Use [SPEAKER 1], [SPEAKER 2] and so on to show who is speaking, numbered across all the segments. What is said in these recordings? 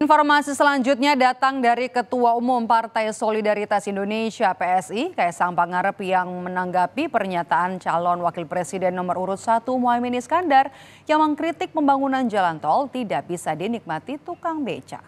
[SPEAKER 1] Informasi selanjutnya datang dari Ketua Umum Partai Solidaritas Indonesia (PSI), Kaisang Pangarep, yang menanggapi pernyataan calon Wakil Presiden nomor urut 1 Muhaimin Iskandar yang mengkritik pembangunan jalan tol tidak bisa dinikmati tukang beca.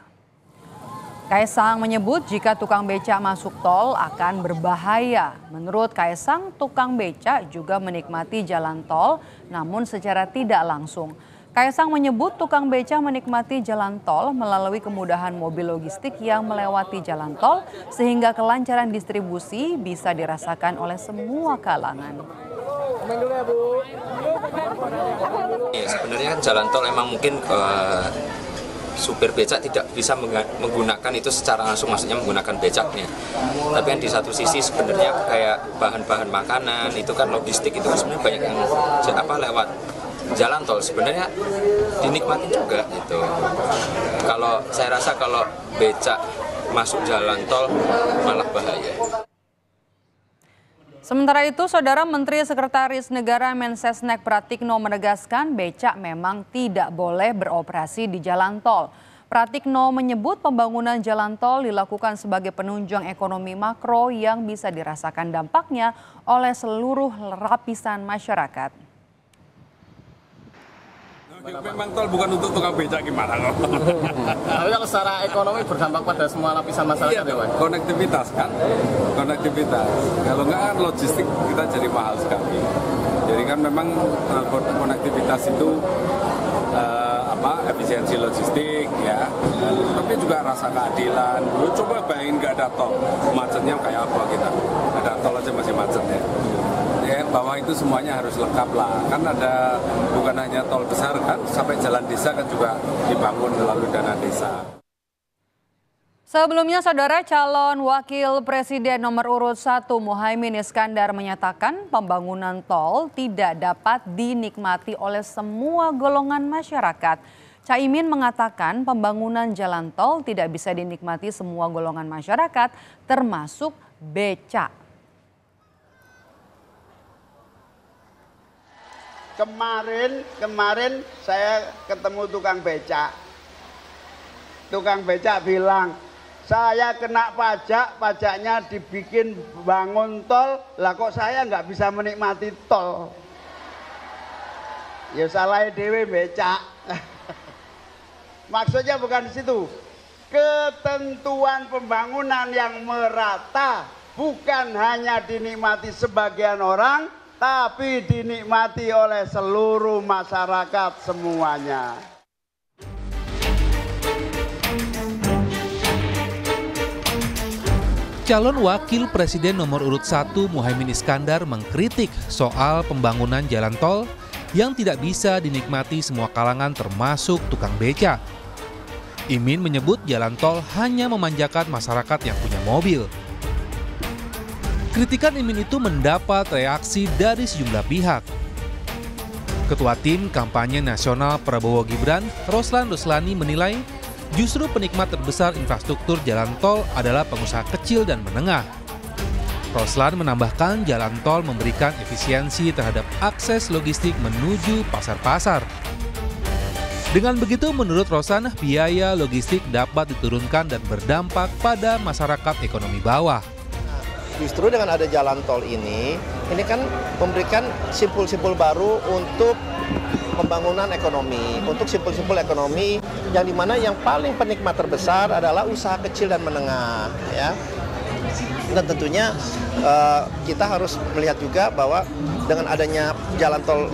[SPEAKER 1] Kaisang menyebut jika tukang beca masuk tol akan berbahaya. Menurut Kaisang, tukang beca juga menikmati jalan tol namun secara tidak langsung. Kaisang menyebut tukang beca menikmati jalan tol melalui kemudahan mobil logistik yang melewati jalan tol sehingga kelancaran distribusi bisa dirasakan oleh semua kalangan.
[SPEAKER 2] Sebenarnya kan jalan tol memang mungkin supir becak tidak bisa menggunakan itu secara langsung, maksudnya menggunakan becaknya. Tapi kan di satu sisi sebenarnya kayak bahan-bahan makanan itu kan logistik itu kan sebenarnya banyak yang lewat jalan tol, sebenarnya dinikmati juga gitu. Kalau saya rasa kalau becak masuk jalan tol malah bahaya.
[SPEAKER 1] Sementara itu, Saudara Menteri Sekretaris Negara Mensesnek Pratikno menegaskan becak memang tidak boleh beroperasi di jalan tol. Pratikno menyebut pembangunan jalan tol dilakukan sebagai penunjang ekonomi makro yang bisa dirasakan dampaknya oleh seluruh lapisan masyarakat.
[SPEAKER 3] Memang tol bukan untuk tukang becak gimana kok?
[SPEAKER 4] Tapi kalau secara ekonomi berdampak pada semua lapisan masyarakat ya, Pak?
[SPEAKER 3] Konektivitas kan, konektivitas. Kalau nggak kan logistik kita jadi mahal sekali. Jadi kan memang konektivitas itu efisiensi logistik ya, tapi juga rasa keadilan. Lu coba bayangin nggak ada tol, macetnya kayak apa kita? Ada tol aja masih macet ya. Ya, bahwa itu semuanya harus lengkap lah. Kan ada bukan hanya tol besar kan, sampai jalan desa kan juga dibangun melalui dana desa.
[SPEAKER 1] Sebelumnya, Saudara, calon Wakil Presiden nomor urut 1 Muhaimin Iskandar menyatakan pembangunan tol tidak dapat dinikmati oleh semua golongan masyarakat. Caimin mengatakan pembangunan jalan tol tidak bisa dinikmati semua golongan masyarakat, termasuk becak.
[SPEAKER 5] Kemarin saya ketemu tukang becak. Tukang becak bilang, saya kena pajak, pajaknya dibikin bangun tol, lah kok saya nggak bisa menikmati tol. Ya salah dewe becak. Maksudnya bukan di situ. Ketentuan pembangunan yang merata bukan hanya dinikmati sebagian orang, tapi dinikmati oleh seluruh masyarakat semuanya.
[SPEAKER 6] Calon Wakil Presiden nomor urut 1 Muhaimin Iskandar mengkritik soal pembangunan jalan tol yang tidak bisa dinikmati semua kalangan termasuk tukang beca. Imin menyebut jalan tol hanya memanjakan masyarakat yang punya mobil. Kritikan Imin itu mendapat reaksi dari sejumlah pihak. Ketua Tim Kampanye Nasional Prabowo Gibran, Roslan Roslani, menilai justru penikmat terbesar infrastruktur jalan tol adalah pengusaha kecil dan menengah. Roslan menambahkan jalan tol memberikan efisiensi terhadap akses logistik menuju pasar-pasar. Dengan begitu, menurut Roslan, biaya logistik dapat diturunkan dan berdampak pada masyarakat ekonomi bawah.
[SPEAKER 7] Justru dengan ada jalan tol ini kan memberikan simpul-simpul baru untuk pembangunan ekonomi, untuk simpul-simpul ekonomi yang dimana yang paling penikmat terbesar adalah usaha kecil dan menengah, ya. Dan tentunya kita harus melihat juga bahwa dengan adanya jalan tol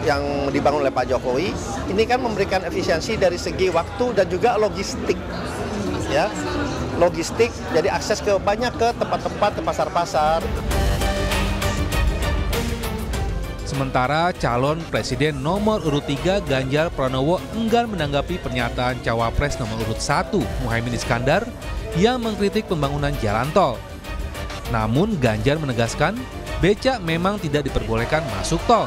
[SPEAKER 7] yang dibangun oleh Pak Jokowi, ini kan memberikan efisiensi dari segi waktu dan juga logistik, ya. Logistik, jadi akses ke banyak ke tempat-tempat, ke pasar-pasar.
[SPEAKER 6] Sementara calon Presiden nomor urut 3 Ganjar Pranowo enggan menanggapi pernyataan Cawapres nomor urut 1 Muhaimin Iskandar yang mengkritik pembangunan jalan tol. Namun Ganjar menegaskan becak memang tidak diperbolehkan masuk tol.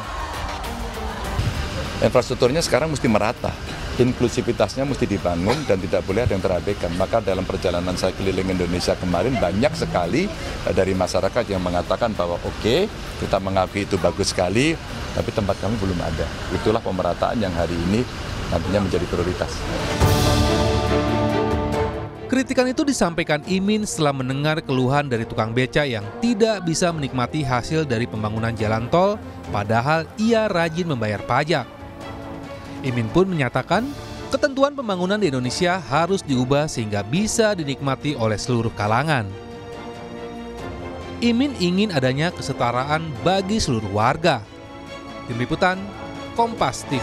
[SPEAKER 8] Infrastrukturnya sekarang mesti merata. Inklusivitasnya mesti dibangun dan tidak boleh ada yang terabaikan. Maka dalam perjalanan saya keliling Indonesia kemarin banyak sekali dari masyarakat yang mengatakan bahwa oke, kita mengakui itu bagus sekali, tapi tempat kami belum ada. Itulah pemerataan yang hari ini nantinya menjadi prioritas.
[SPEAKER 6] Kritikan itu disampaikan Imin setelah mendengar keluhan dari tukang beca yang tidak bisa menikmati hasil dari pembangunan jalan tol, padahal ia rajin membayar pajak. Imin pun menyatakan ketentuan pembangunan di Indonesia harus diubah sehingga bisa dinikmati oleh seluruh kalangan. Imin ingin adanya kesetaraan bagi seluruh warga. Tim Liputan, Kompas TV.